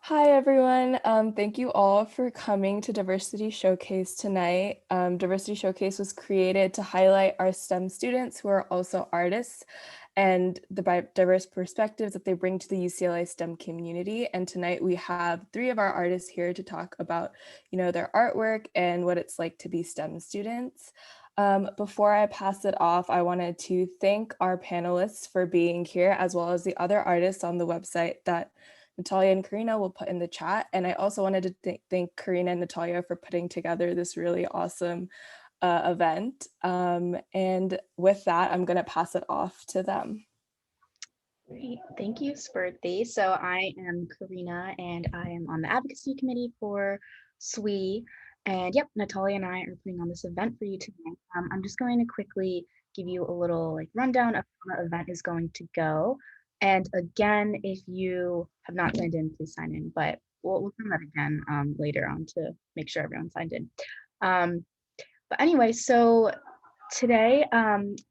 Hi, everyone. Thank you all for coming to Diversity Showcase tonight. Diversity Showcase was created to highlight our STEM students who are also artists and the diverse perspectives that they bring to the UCLA STEM community. And tonight we have three of our artists here to talk about, their artwork and what it's like to be STEM students. Before I pass it off, I wanted to thank our panelists for being here, as well as the other artists on the website that Natalia and Karina will put in the chat. And I also wanted to thank Karina and Natalia for putting together this really awesome event. And with that, I'm going to pass it off to them. Great, thank you, Spurthy. So I am Karina and I am on the advocacy committee for SWE. And yep, Natalia and I are putting on this event for you tonight. I'm just going to quickly give you a little rundown of how the event is going to go. And again, if you have not signed in, please sign in, but we'll do that again later on to make sure everyone signed in. But anyway, so today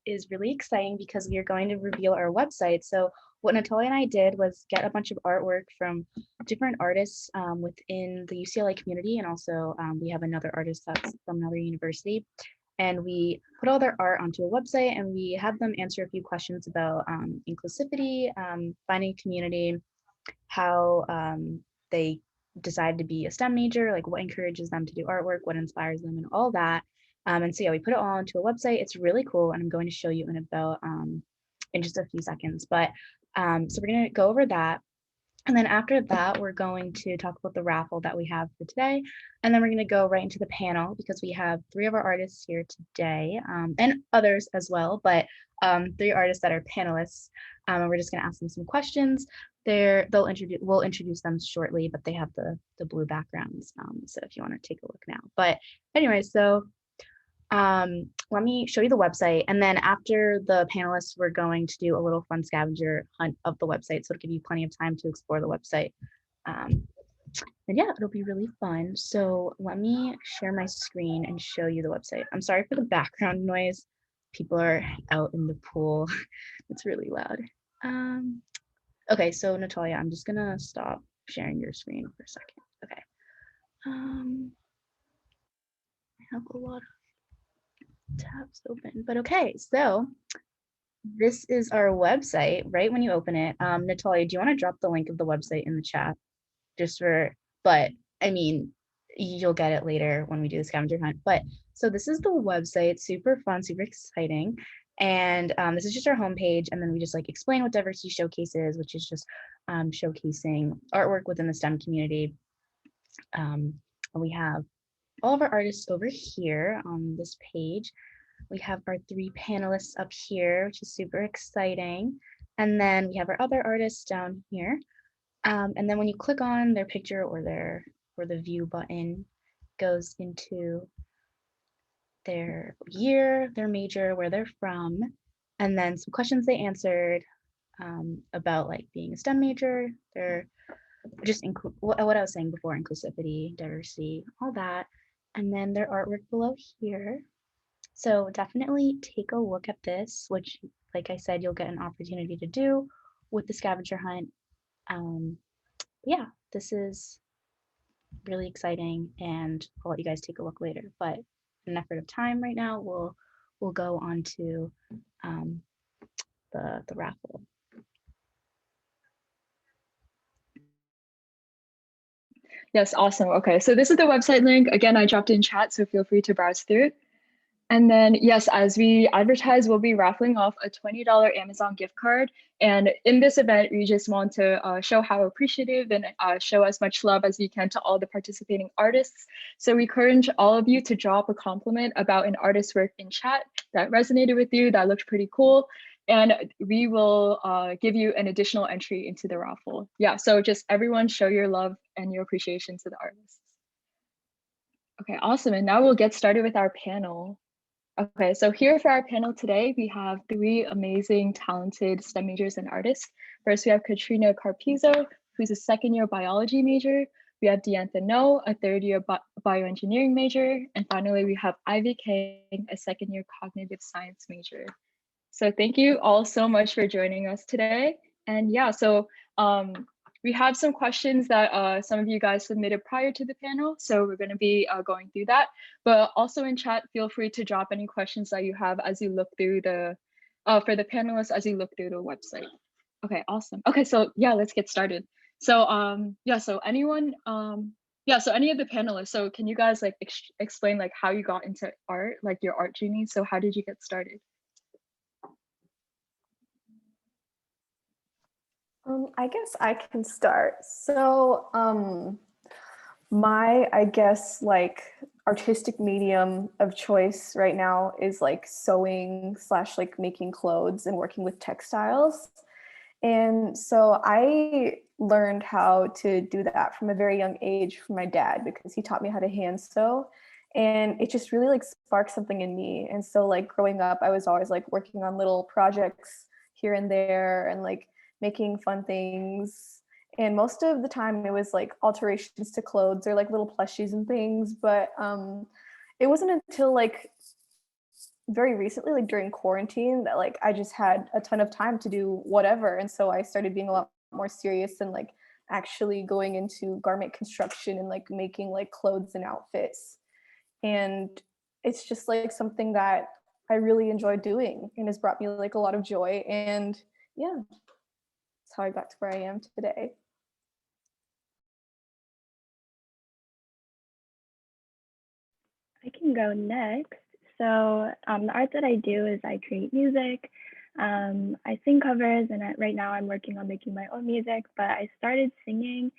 is really exciting because we are going to reveal our website. So what Natalia and I did was get a bunch of artwork from different artists within the UCLA community, and also we have another artist that's from another university. And we put all their art onto a website, and we had them answer a few questions about inclusivity, finding community, how they decide to be a STEM major, like what encourages them to do artwork, what inspires them, and all that. And so yeah, we put it all onto a website. It's really cool, and I'm going to show you in about in just a few seconds. But so we're gonna go over that. And then after that, we're going to talk about the raffle that we have for today. And then we're going to go right into the panel because we have three of our artists here today and others as well, but three artists that are panelists. And we're just going to ask them some questions. We'll introduce them shortly, but they have the blue backgrounds. So if you want to take a look now. But anyway, so let me show you the website. And then after the panelists, we're going to do a little fun scavenger hunt of the website. So it'll give you plenty of time to explore the website. And yeah, it'll be really fun. So let me share my screen and show you the website. I'm sorry for the background noise. People are out in the pool. It's really loud. Okay, so Natalia, I'm just gonna stop sharing your screen for a second. Okay. I have a lot of tabs open, but okay, so this is our website right when you open it. Natalia, do you want to drop the link of the website in the chat just for, but I mean, you'll get it later when we do the scavenger hunt. But so this is the website, super fun, super exciting. And this is just our homepage. And then we just explain what Diversity Showcase is, which is just showcasing artwork within the STEM community. And we have all of our artists over here on this page. We have our three panelists up here, which is super exciting. And then we have our other artists down here. And then when you click on their picture or the view button, goes into their year, their major, where they're from, and then some questions they answered about being a STEM major. They're just what I was saying before, inclusivity, diversity, all that. And then their artwork below here. So definitely take a look at this, which, like I said, you'll get an opportunity to do with the scavenger hunt. Yeah, this is really exciting, and I'll let you guys take a look later. But in an effort of time right now, we'll go on to the raffle. Yes, awesome. Okay, so this is the website link. Again, I dropped in chat, so feel free to browse through it. And then, yes, as we advertise, we'll be raffling off a $20 Amazon gift card. And in this event, we just want to show how appreciative and show as much love as we can to all the participating artists. So we encourage all of you to drop a compliment about an artist's work in chat that resonated with you, that looked pretty cool. And we will give you an additional entry into the raffle. Yeah, so just everyone show your love and your appreciation to the artists. Okay, awesome. And now we'll get started with our panel. Okay, so here for our panel today, we have three amazing, talented STEM majors and artists. First, we have Katrina Carpizo, who's a second-year biology major. We have Diantha Ngo, a third-year bioengineering major. And finally, we have Ivy Kang, a second-year cognitive science major. So thank you all so much for joining us today. And yeah, so we have some questions that some of you guys submitted prior to the panel, so we're going to be going through that. But also in chat, feel free to drop any questions that you have as you look through the, for the panelists as you look through the website. Okay, awesome. Okay, so yeah, let's get started. So yeah, so anyone, yeah, so any of the panelists, so can you guys like explain like how you got into art, like your art journey? So how did you get started? I guess I can start. So my, I guess, like artistic medium of choice right now is like sewing / like making clothes and working with textiles. And so I learned how to do that from a very young age from my dad because he taught me how to hand sew. And it just really like sparked something in me. And so like growing up, I was always like working on little projects here and there and like making fun things. And most of the time it was like alterations to clothes or like little plushies and things. But it wasn't until like very recently, like during quarantine, that like I just had a ton of time to do whatever. And so I started being a lot more serious and like actually going into garment construction and like making like clothes and outfits. And it's just like something that I really enjoy doing and has brought me like a lot of joy. And yeah, that's how I got to where I am today. I can go next. So the art that I do is I create music. I sing covers, and right now I'm working on making my own music. But I started singing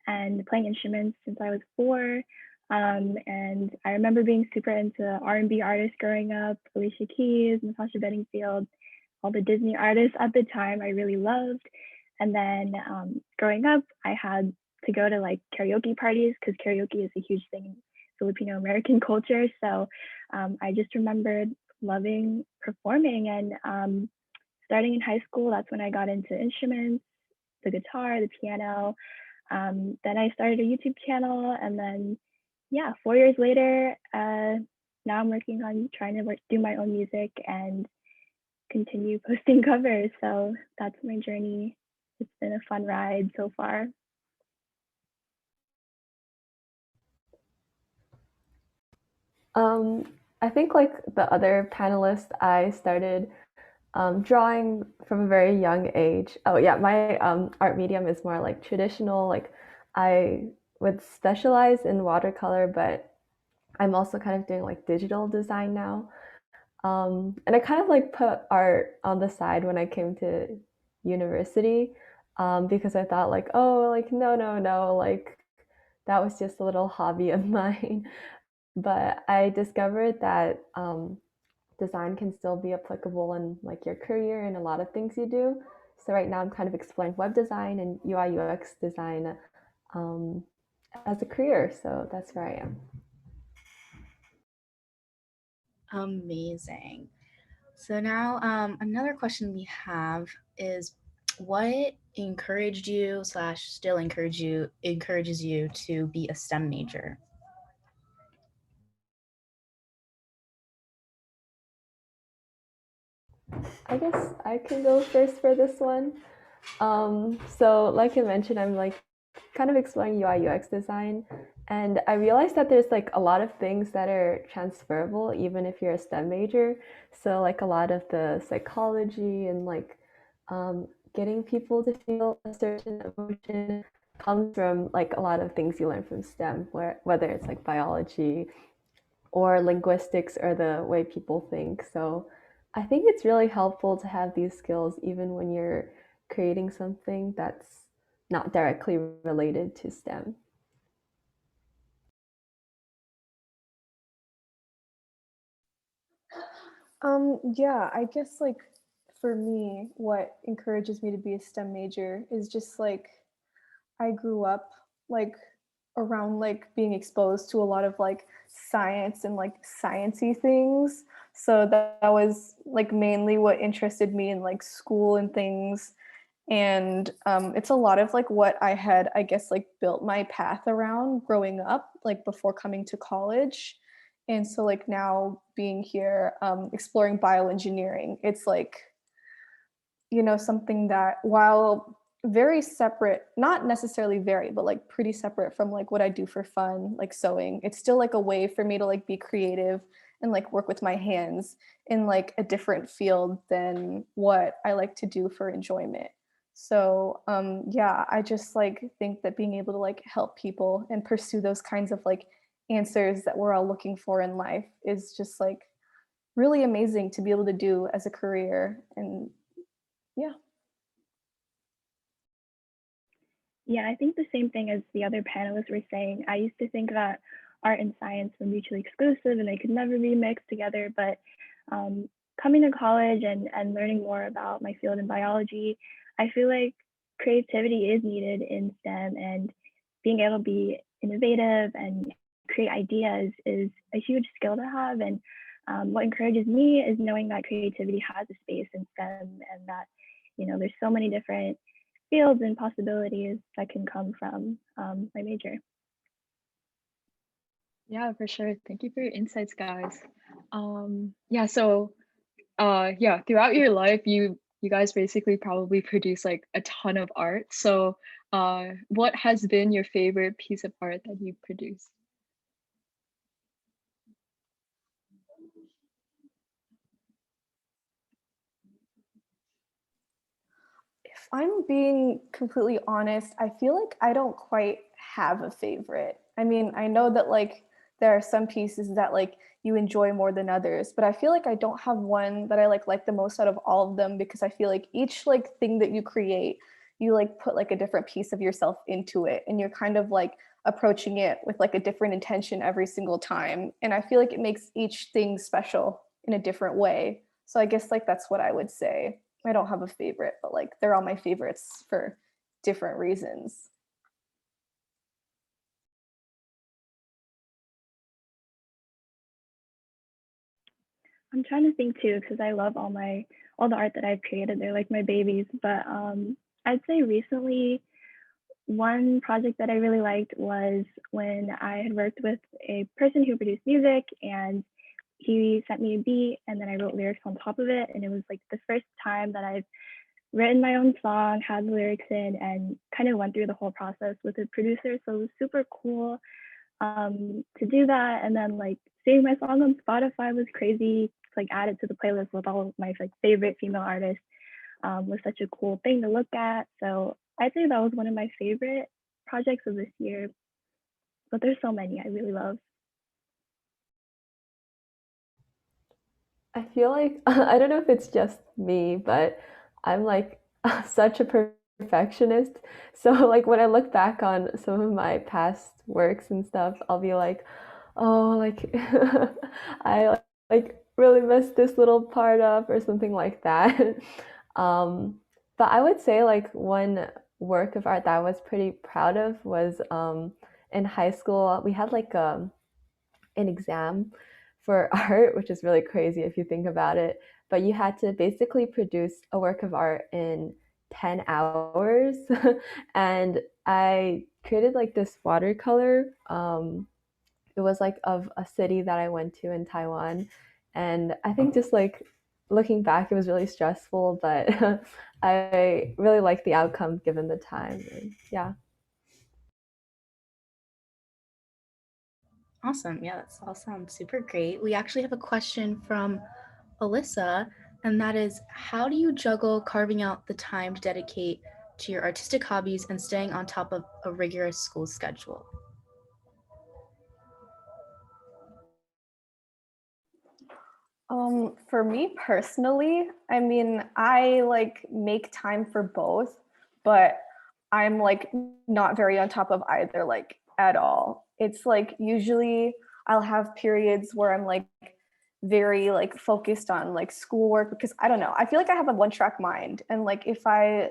and playing instruments since I was 4. And I remember being super into R&B artists growing up, Alicia Keys, Natasha Bedingfield, all the Disney artists at the time I really loved. And then growing up, I had to go to like karaoke parties because karaoke is a huge thing in Filipino American culture. So I just remembered loving performing, and starting in high school, that's when I got into instruments, the guitar, the piano. Then I started a YouTube channel, and then yeah, 4 years later, now I'm working on trying to do my own music and continue posting covers. So that's my journey. It's been a fun ride so far. I think like the other panelists, I started drawing from a very young age. Oh yeah, my art medium is more like traditional. Like I would specialize in watercolor, but I'm also kind of doing like digital design now. And I kind of like put art on the side when I came to university because I thought like, oh, like no, no, no, like that was just a little hobby of mine. But I discovered that design can still be applicable in like your career and a lot of things you do. So right now I'm kind of exploring web design and UI UX design um, as a career. So that's where I am. Amazing. So now another question we have is, what encouraged you / still encourages you to be a STEM major? I guess I can go first for this one. So like I mentioned, I'm like kind of exploring UI UX design, and I realized that there's like a lot of things that are transferable even if you're a STEM major. So like a lot of the psychology and like getting people to feel a certain emotion comes from like a lot of things you learn from STEM, whether it's like biology or linguistics or the way people think. So I think it's really helpful to have these skills even when you're creating something that's not directly related to STEM. Yeah, I guess like for me, what encourages me to be a STEM major is just like I grew up like around like being exposed to a lot of like science and like sciencey things. So that was like mainly what interested me in like school and things. And it's a lot of like what I had, I guess, like built my path around growing up, like before coming to college. And so like now being here, exploring bioengineering, it's like, you know, something that while very separate, not necessarily very, but like pretty separate from like what I do for fun, like sewing. It's still like a way for me to like be creative and like work with my hands in like a different field than what I like to do for enjoyment. So yeah, I just like think that being able to like help people and pursue those kinds of like answers that we're all looking for in life is just like really amazing to be able to do as a career. And yeah. Yeah, I think the same thing as the other panelists were saying. I used to think that art and science were mutually exclusive and they could never be mixed together. But coming to college and learning more about my field in biology, I feel like creativity is needed in STEM, and being able to be innovative and create ideas is a huge skill to have. And what encourages me is knowing that creativity has a space in STEM, and that, you know, there's so many different fields and possibilities that can come from my major. Yeah, for sure. Thank you for your insights, guys. Yeah, so yeah, throughout your life, you guys basically probably produce like a ton of art. So what has been your favorite piece of art that you've produced? If I'm being completely honest, I feel like I don't quite have a favorite. I mean, I know that like there are some pieces that like you enjoy more than others, but I feel like I don't have one that I like the most out of all of them, because I feel like each like thing that you create, you like put like a different piece of yourself into it, and you're kind of like approaching it with like a different intention every single time. And I feel like it makes each thing special in a different way. So I guess like that's what I would say. I don't have a favorite, but like they're all my favorites for different reasons. I'm trying to think too, because I love all the art that I've created. They're like my babies. But I'd say recently one project that I really liked was when I had worked with a person who produced music, and he sent me a beat and then I wrote lyrics on top of it. And it was like the first time that I've written my own song, had the lyrics in, and kind of went through the whole process with a producer. So it was super cool to do that. And then like seeing my song on Spotify was crazy. To, like add it to the playlist with all of my like favorite female artists was such a cool thing to look at. So I'd say that was one of my favorite projects of this year. But there's so many I really love. I feel like I don't know if it's just me, but I'm like such a perfectionist. So like when I look back on some of my past works and stuff, I'll be like, oh, like I like really messed this little part up or something like that. Um, but I would say like one work of art that I was pretty proud of was in high school we had like an exam for art, which is really crazy if you think about it. But you had to basically produce a work of art in 10 hours. And I created like this watercolor. It was like of a city that I went to in Taiwan. And I think just like looking back, it was really stressful, but I really liked the outcome given the time. And yeah. Awesome. Yeah, that all sounds super great. We actually have a question from Alyssa, and that is, how do you juggle carving out the time to dedicate to your artistic hobbies and staying on top of a rigorous school schedule? For me personally, I mean, I like make time for both, but I'm like not very on top of either, like at all. It's like usually I'll have periods where I'm like very like focused on like schoolwork, because I don't know, I feel like I have a one track mind, and like if I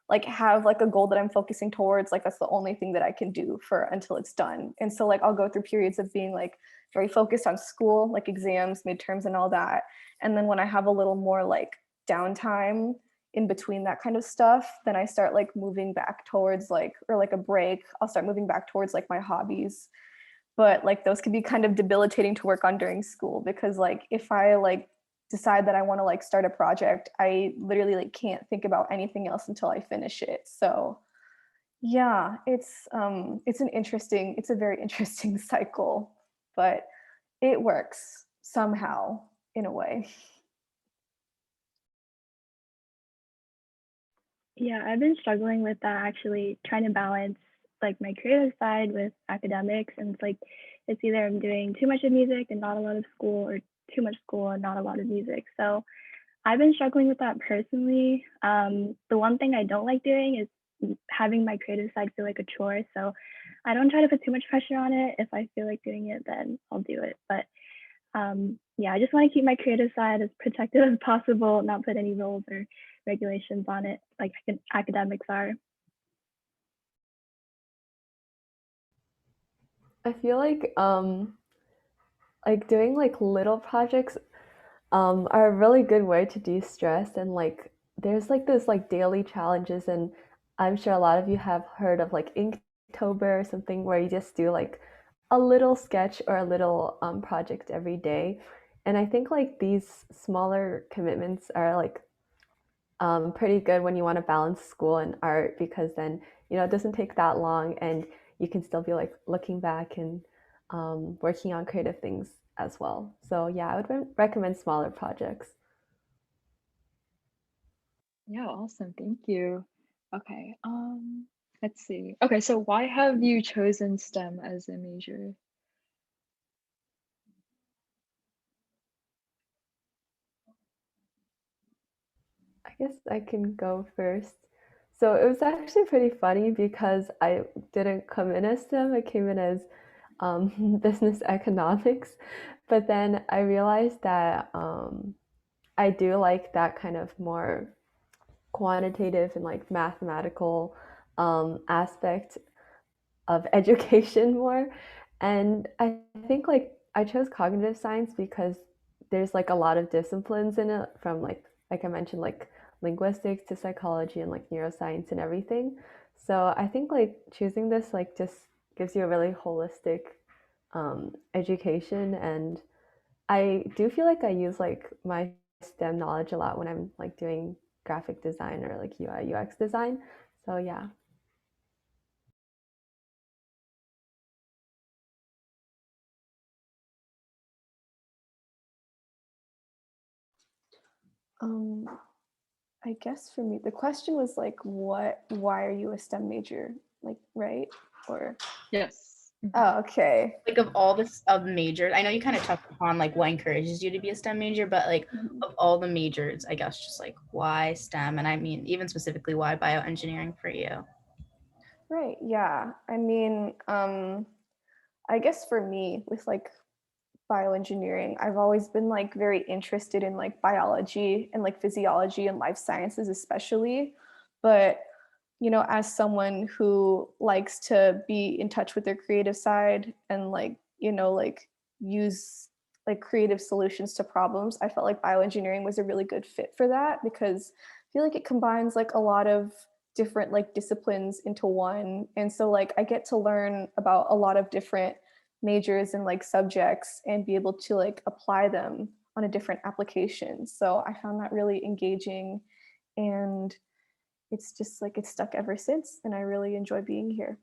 like have like a goal that I'm focusing towards, like that's the only thing that I can do for until it's done. And so like I'll go through periods of being like very focused on school, like exams, midterms, and all that. And then when I have a little more like downtime in between that kind of stuff, then I start like moving back towards like, or like a break, I'll start moving back towards like my hobbies. But like those can be kind of debilitating to work on during school, because like if I like decide that I want to like start a project, I literally like can't think about anything else until I finish it. So yeah, it's a very interesting cycle, but it works somehow in a way. Yeah, I've been struggling with that actually, trying to balance like my creative side with academics. And it's like, it's either I'm doing too much of music and not a lot of school, or too much school and not a lot of music. So I've been struggling with that personally. The one thing I don't like doing is having my creative side feel like a chore. So I don't try to put too much pressure on it. If I feel like doing it, then I'll do it. But yeah, I just want to keep my creative side as protected as possible, not put any rules or regulations on it like academics are. I feel like doing like little projects are a really good way to de-stress, and like there's like this like daily challenges, and I'm sure a lot of you have heard of like Inktober or something, where you just do like a little sketch or a little project every day. And I think like these smaller commitments are like pretty good when you want to balance school and art, because then it doesn't take that long, and you can still be like looking back and working on creative things as well. So yeah, I would recommend smaller projects. Yeah, awesome. Thank you. Okay, let's see. Okay, so why have you chosen STEM as a major? I guess I can go first. So it was actually pretty funny because I didn't come in as STEM. I came in as business economics, but then I realized that I do like that kind of more quantitative and like mathematical aspect of education more. And I think like I chose cognitive science because there's like a lot of disciplines in it, from like I mentioned, like linguistics to psychology and like neuroscience and everything. So I think like choosing this like just gives you a really holistic education. And I do feel like I use like my STEM knowledge a lot when I'm like doing graphic design or like UI UX design. So yeah. Um, I guess for me, the question was like, why are you a STEM major? Like, right? Or, Yes. oh, okay. Like of all this of majors, I know you kind of touched upon like what encourages you to be a STEM major, but like of all the majors, I guess just like why STEM? And I mean, even specifically, why bioengineering for you? Right. Yeah. I mean, I guess for me with like bioengineering, I've always been like very interested in like biology and like physiology and life sciences especially. But as someone who likes to be in touch with their creative side and like, like use like creative solutions to problems, I felt like bioengineering was a really good fit for that, because I feel like it combines like a lot of different like disciplines into one. And so like I get to learn about a lot of different majors and like subjects and be able to like apply them on a different application. So I found that really engaging, and it's just like it's stuck ever since, and I really enjoy being here.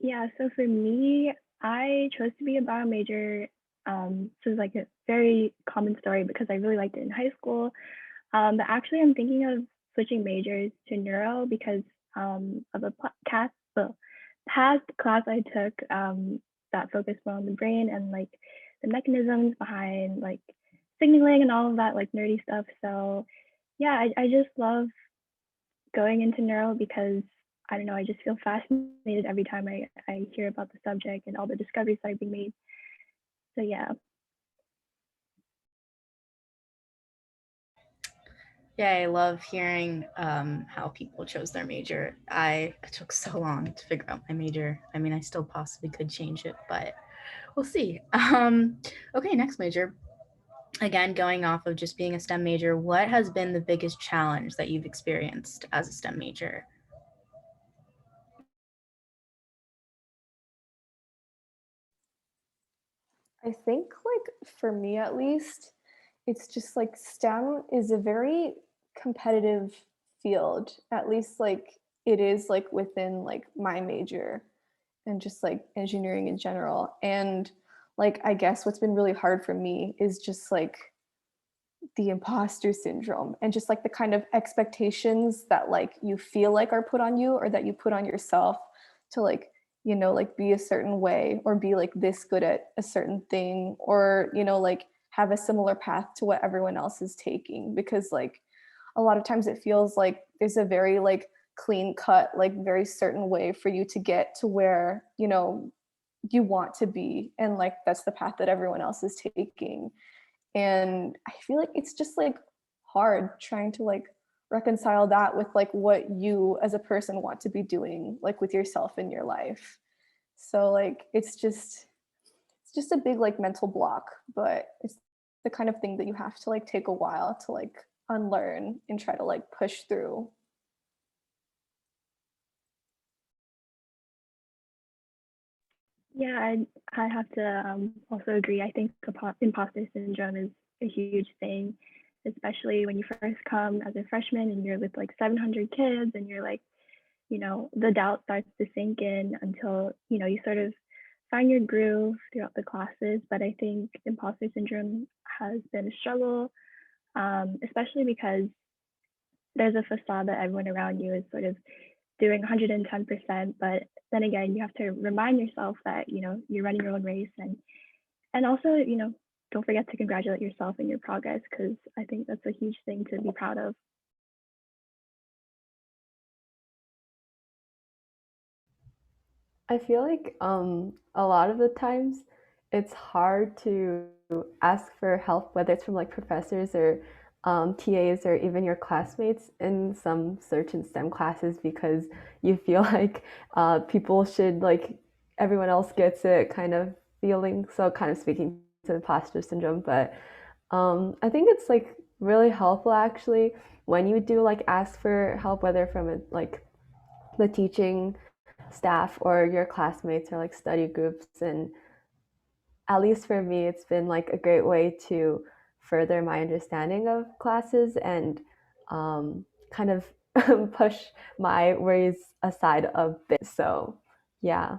Yeah, so for me, I chose to be a bio major. So it's like a very common story because I really liked it in high school. But actually, I'm thinking of switching majors to neuro because of a past class I took that focused more on the brain and like the mechanisms behind like signaling and all of that like nerdy stuff. So yeah, I just love going into neuro because I don't know, I just feel fascinated every time I hear about the subject and all the discoveries that are being made. So yeah. Yeah, I love hearing how people chose their major. It took so long to figure out my major. I mean, I still possibly could change it, but we'll see. Okay, next major. Again, going off of just being a STEM major, what has been the biggest challenge that you've experienced as a STEM major? I think like for me at least, it's just like STEM is a very competitive field, at least like it is like within like my major and just like engineering in general. And like I guess what's been really hard for me is just like the imposter syndrome and just like the kind of expectations that like you feel like are put on you or that you put on yourself to like, you know, like be a certain way or be like this good at a certain thing or, you know, like have a similar path to what everyone else is taking. Because like a lot of times it feels like there's a very like clean cut, like very certain way for you to get to where, you know, you want to be. And like that's the path that everyone else is taking. And I feel like it's just like hard trying to like reconcile that with like what you as a person want to be doing like with yourself in your life. So like it's just a big like mental block, but it's the kind of thing that you have to like take a while to like unlearn and try to like push through. Yeah, I have to also agree. I think imposter syndrome is a huge thing, especially when you first come as a freshman and you're with like 700 kids and you're like, you know, the doubt starts to sink in until, you know, you sort of find your groove throughout the classes. But I think imposter syndrome has been a struggle, especially because there's a facade that everyone around you is sort of doing 110%, but then again you have to remind yourself that, you know, you're running your own race, and also, you know, don't forget to congratulate yourself in your progress, because I think that's a huge thing to be proud of. I feel like a lot of the times it's hard to ask for help, whether it's from like professors or TAs or even your classmates in some certain STEM classes because you feel like people should like everyone else gets it kind of feeling. So kind of speaking to imposter syndrome, but I think it's like really helpful actually when you do like ask for help, whether from a, like the teaching staff or your classmates or like study groups. And at least for me it's been like a great way to further my understanding of classes and kind of push my worries aside a bit. So yeah.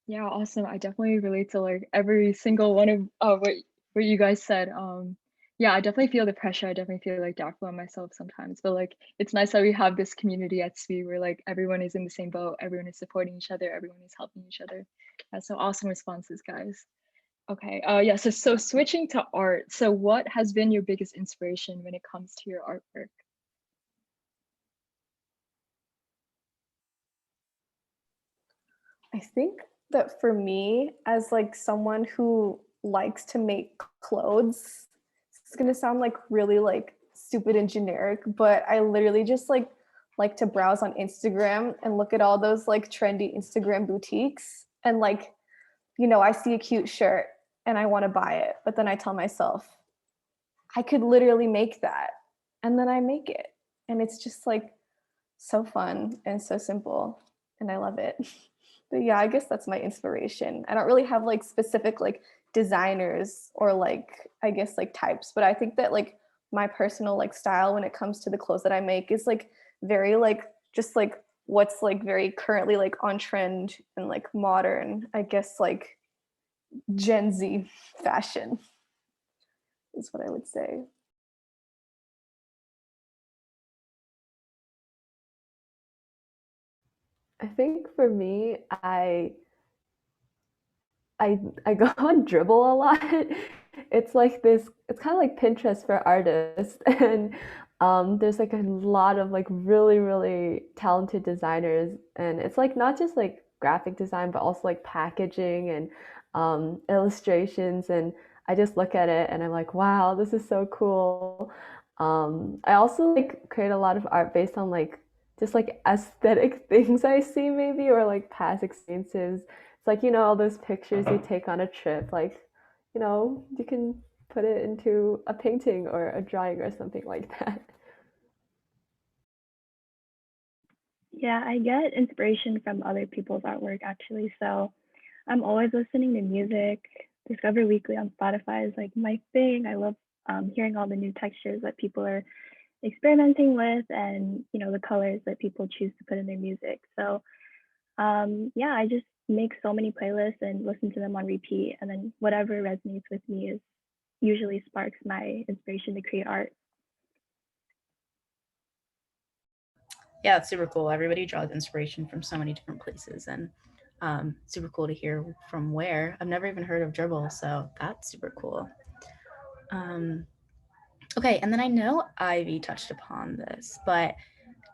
Yeah, awesome. I definitely relate to like every single one of what you guys said. Yeah, I definitely feel the pressure. I definitely feel like doubtful on myself sometimes. But like it's nice that we have this community at SWE where like everyone is in the same boat, everyone is supporting each other, everyone is helping each other. That's so awesome responses, guys. Okay. Yeah, so switching to art. So what has been your biggest inspiration when it comes to your artwork? I think that for me, as like someone who likes to make clothes, it's gonna sound like really like stupid and generic, but I literally just like to browse on Instagram and look at all those like trendy Instagram boutiques and like, you know, I see a cute shirt and I want to buy it, but then I tell myself I could literally make that, and then I make it, and it's just like so fun and so simple, and I love it. But yeah, I guess that's my inspiration. I don't really have like specific like designers or like I guess like types, but I think that like my personal like style when it comes to the clothes that I make is like very like just like what's like very currently like on trend and like modern, I guess like Gen Z fashion is what I would say. I think for me I go on Dribble a lot. It's like this. It's kind of like Pinterest for artists, and there's like a lot of like really talented designers, and it's like not just like graphic design, but also like packaging and illustrations. And I just look at it and I'm like, wow, this is so cool. I also like create a lot of art based on like just like aesthetic things I see maybe or like past experiences. It's like, you know, all those pictures you take on a trip, like, you know, you can put it into a painting or a drawing or something like that. Yeah, I get inspiration from other people's artwork actually. So I'm always listening to music. Discover Weekly on Spotify is like my thing. I love hearing all the new textures that people are experimenting with, and the colors that people choose to put in their music. So yeah, I just make so many playlists and listen to them on repeat, and then whatever resonates with me is usually sparks my inspiration to create art. Yeah, it's super cool. Everybody draws inspiration from so many different places, and super cool to hear from where. I've never even heard of Dribble, so that's super cool. Okay, and then I know Ivy touched upon this, but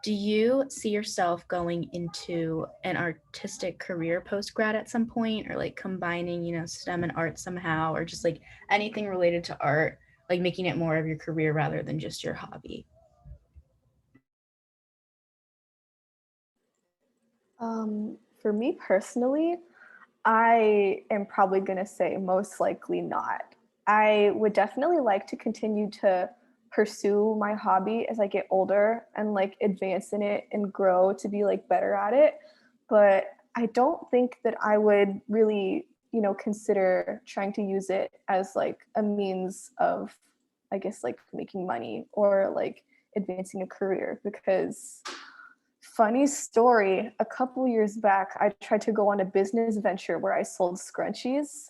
do you see yourself going into an artistic career post grad at some point, or like combining, STEM and art somehow, or just like anything related to art, like making it more of your career rather than just your hobby? For me personally, I am probably going to say most likely not. I would definitely like to continue to pursue my hobby as I get older and like advance in it and grow to be like better at it. But I don't think that I would really, consider trying to use it as like a means of, I guess, like making money or like advancing a career. Because funny story, a couple years back, I tried to go on a business venture where I sold scrunchies,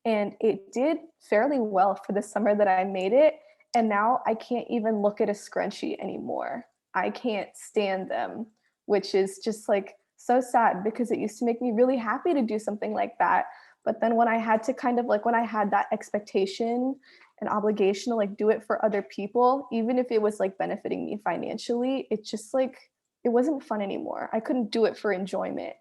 and it did fairly well for the summer that I made it. And now I can't even look at a scrunchie anymore. I can't stand them, which is just like so sad because it used to make me really happy to do something like that. But then when I had to kind of like, when I had that expectation and obligation to like do it for other people, even if it was like benefiting me financially, it just like, it wasn't fun anymore. I couldn't do it for enjoyment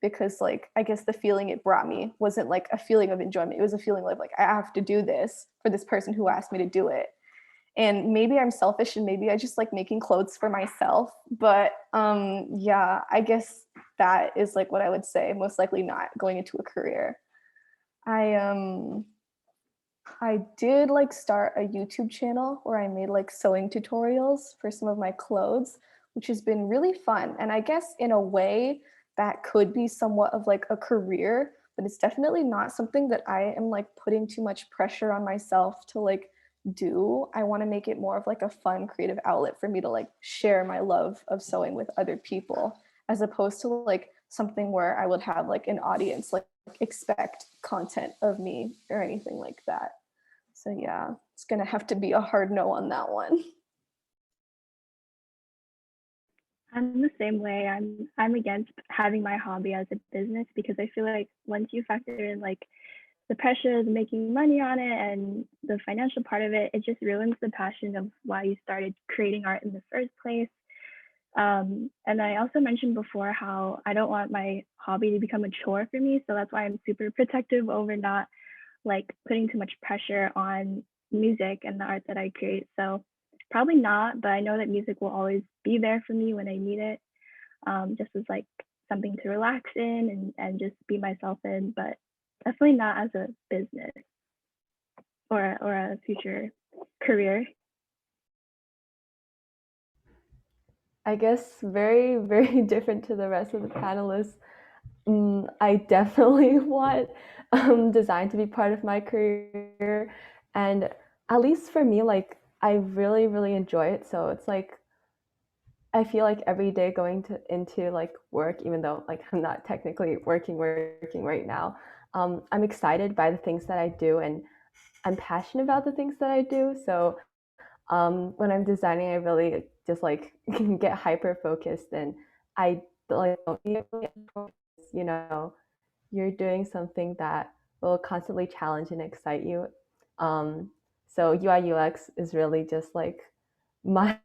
because like I guess the feeling it brought me wasn't like a feeling of enjoyment. It was a feeling of like I have to do this for this person who asked me to do it. And maybe I'm selfish and maybe I just like making clothes for myself. But yeah, I guess that is like what I would say. Most likely not going into a career. I did like start a YouTube channel where I made like sewing tutorials for some of my clothes, which has been really fun. And I guess in a way that could be somewhat of like a career, but it's definitely not something that I am like putting too much pressure on myself to like do. I want to make it more of like a fun creative outlet for me to like share my love of sewing with other people, as opposed to like something where I would have like an audience like expect content of me or anything like that. So yeah, it's gonna have to be a hard no on that one. I'm the same way. I'm against having my hobby as a business because I feel like once you factor in like the pressure of making money on it and the financial part of it, it just ruins the passion of why you started creating art in the first place. And I also mentioned before how I don't want my hobby to become a chore for me. So that's why I'm super protective over not like putting too much pressure on music and the art that I create. So probably not, but I know that music will always be there for me when I need it, just as like something to relax in and just be myself in, but definitely not as a business or a future career. I guess very, very different to the rest of the panelists. I definitely want design to be part of my career. And at least for me, like, I really, really enjoy it. So it's like, I feel like every day going into like work, even though like I'm not technically working right now, I'm excited by the things that I do and I'm passionate about the things that I do. So when I'm designing, I really just like get hyper focused and I like don't need really, you know, you're doing something that will constantly challenge and excite you. Um, so UI UX is really just like my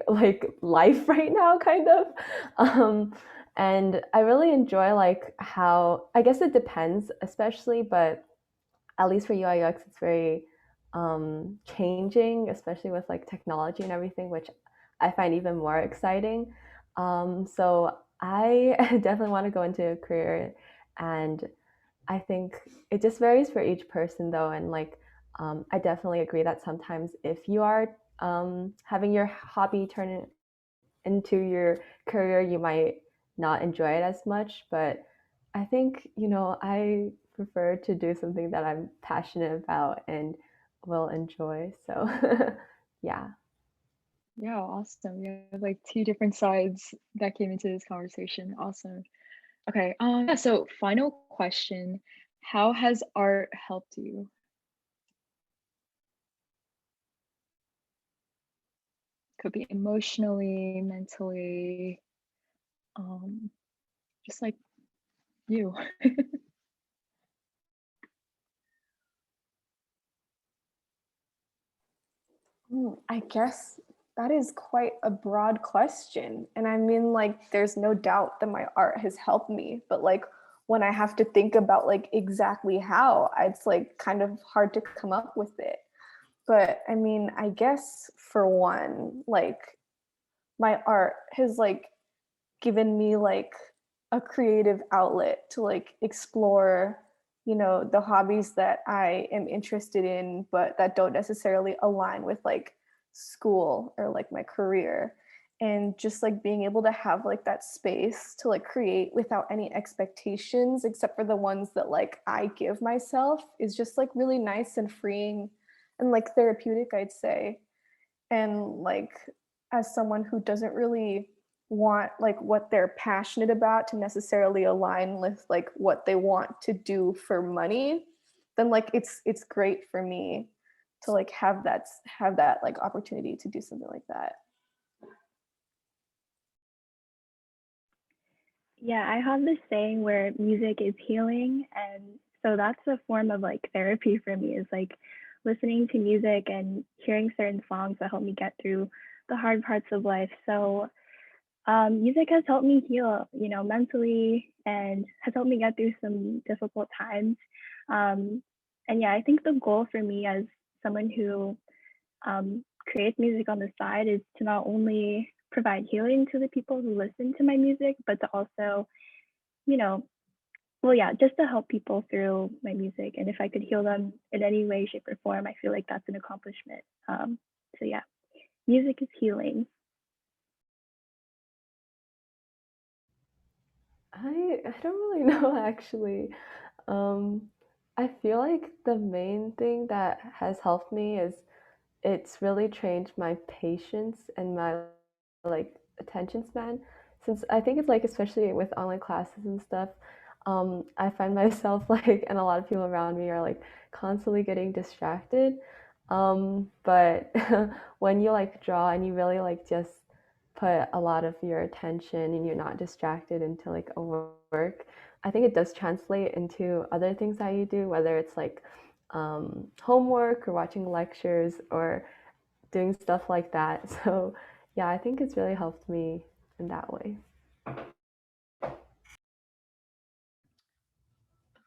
like life right now, kind of. Um, and I really enjoy like how I guess it depends, especially, but at least for UI UX, it's very changing, especially with like technology and everything, which I find even more exciting. So I definitely want to go into a career, and I think it just varies for each person, though. And like, I definitely agree that sometimes if you are having your hobby turn into your career, you might not enjoy it as much. But I think, I prefer to do something that I'm passionate about and will enjoy. So, yeah. Yeah, awesome. You have like two different sides that came into this conversation. Awesome. Okay. Yeah, so final question. How has art helped you? Could be emotionally, mentally, um, just like you. I guess that is quite a broad question. And I mean, like, there's no doubt that my art has helped me, but like, when I have to think about like exactly how, it's like kind of hard to come up with it. But I mean, I guess for one, like, my art has like given me like a creative outlet to like explore, the hobbies that I am interested in but that don't necessarily align with like school or like my career, and just like being able to have like that space to like create without any expectations except for the ones that like I give myself is just like really nice and freeing and like therapeutic, I'd say. And like, as someone who doesn't really want like what they're passionate about to necessarily align with like what they want to do for money, then like it's great for me to like have that like opportunity to do something like that. Yeah, I have this saying where music is healing. And so that's a form of like therapy for me, is like listening to music and hearing certain songs that help me get through the hard parts of life. So music has helped me heal, mentally, and has helped me get through some difficult times. And yeah, I think the goal for me as someone who creates music on the side is to not only provide healing to the people who listen to my music, but to also, you know, well, yeah, just to help people through my music. And if I could heal them in any way, shape, or form, I feel like that's an accomplishment. So yeah, music is healing. I don't really know actually. Um, I feel like the main thing that has helped me is it's really trained my patience and my like attention span. Since I think it's like especially with online classes and stuff, I find myself like and a lot of people around me are like constantly getting distracted. But when you like draw and you really like just put a lot of your attention and you're not distracted into like a work, I think it does translate into other things that you do, whether it's like homework or watching lectures or doing stuff like that. So, yeah, I think it's really helped me in that way.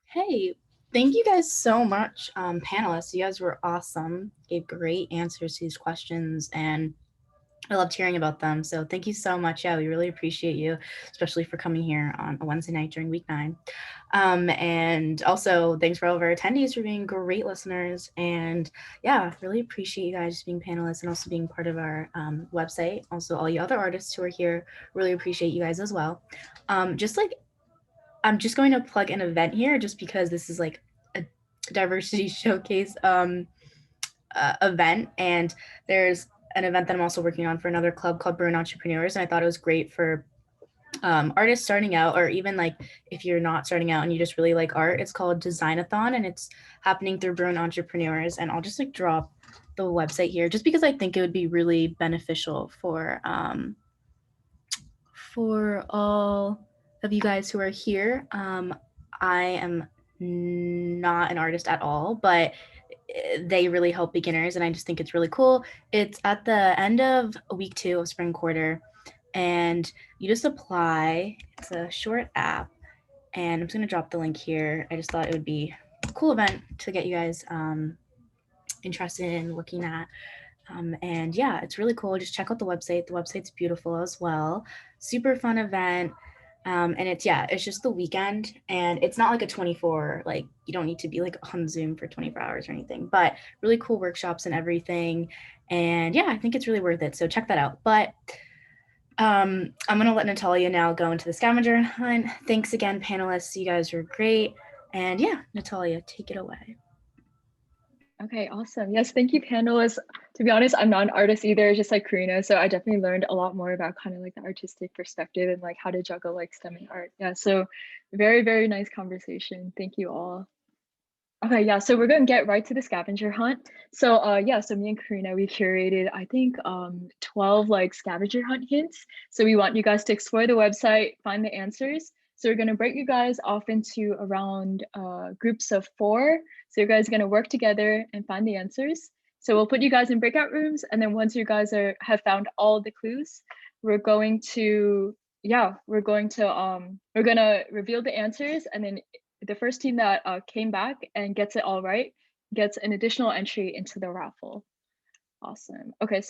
Hey, thank you guys so much, panelists. You guys were awesome, gave great answers to these questions, and I loved hearing about them. So thank you so much. Yeah, we really appreciate you, especially for coming here on a Wednesday night during week 9. And also thanks for all of our attendees for being great listeners. And yeah, really appreciate you guys being panelists and also being part of our website. Also, all you other artists who are here, really appreciate you guys as well. Just like, I'm just going to plug an event here just because this is like a diversity showcase event, and there's an event that I'm also working on for another club called Bruin Entrepreneurs, and I thought it was great for artists starting out, or even like if you're not starting out and you just really like art. It's called Designathon, and it's happening through Bruin Entrepreneurs. And I'll just like drop the website here just because I think it would be really beneficial for all of you guys who are here. I am not an artist at all, but they really help beginners, and I just think it's really cool. It's at the end of week 2 of spring quarter, and you just apply. It's a short app, and I'm just going to drop the link here. I just thought it would be a cool event to get you guys interested in looking at. And yeah, it's really cool. Just check out the website. The website's beautiful as well. Super fun event. And it's just the weekend, and it's not like a 24, like you don't need to be like on Zoom for 24 hours or anything, but really cool workshops and everything. And yeah, I think it's really worth it. So check that out. But I'm gonna let Natalia now go into the scavenger hunt. Thanks again, panelists. You guys were great. And yeah, Natalia, take it away. Okay, awesome. Yes, thank you, panelists. To be honest, I'm not an artist either, just like Karina. So I definitely learned a lot more about kind of like the artistic perspective and like how to juggle like STEM and art. Yeah, so very, very nice conversation. Thank you all. Okay, yeah, so we're gonna get right to the scavenger hunt. So yeah, so me and Karina, we curated, I think 12 like scavenger hunt hints. So we want you guys to explore the website, find the answers. So we're gonna break you guys off into around groups of 4. So you guys are gonna work together and find the answers. So we'll put you guys in breakout rooms, and then once you guys have found all the clues, we're going to reveal the answers, and then the first team that came back and gets it all right gets an additional entry into the raffle. Awesome. Okay, so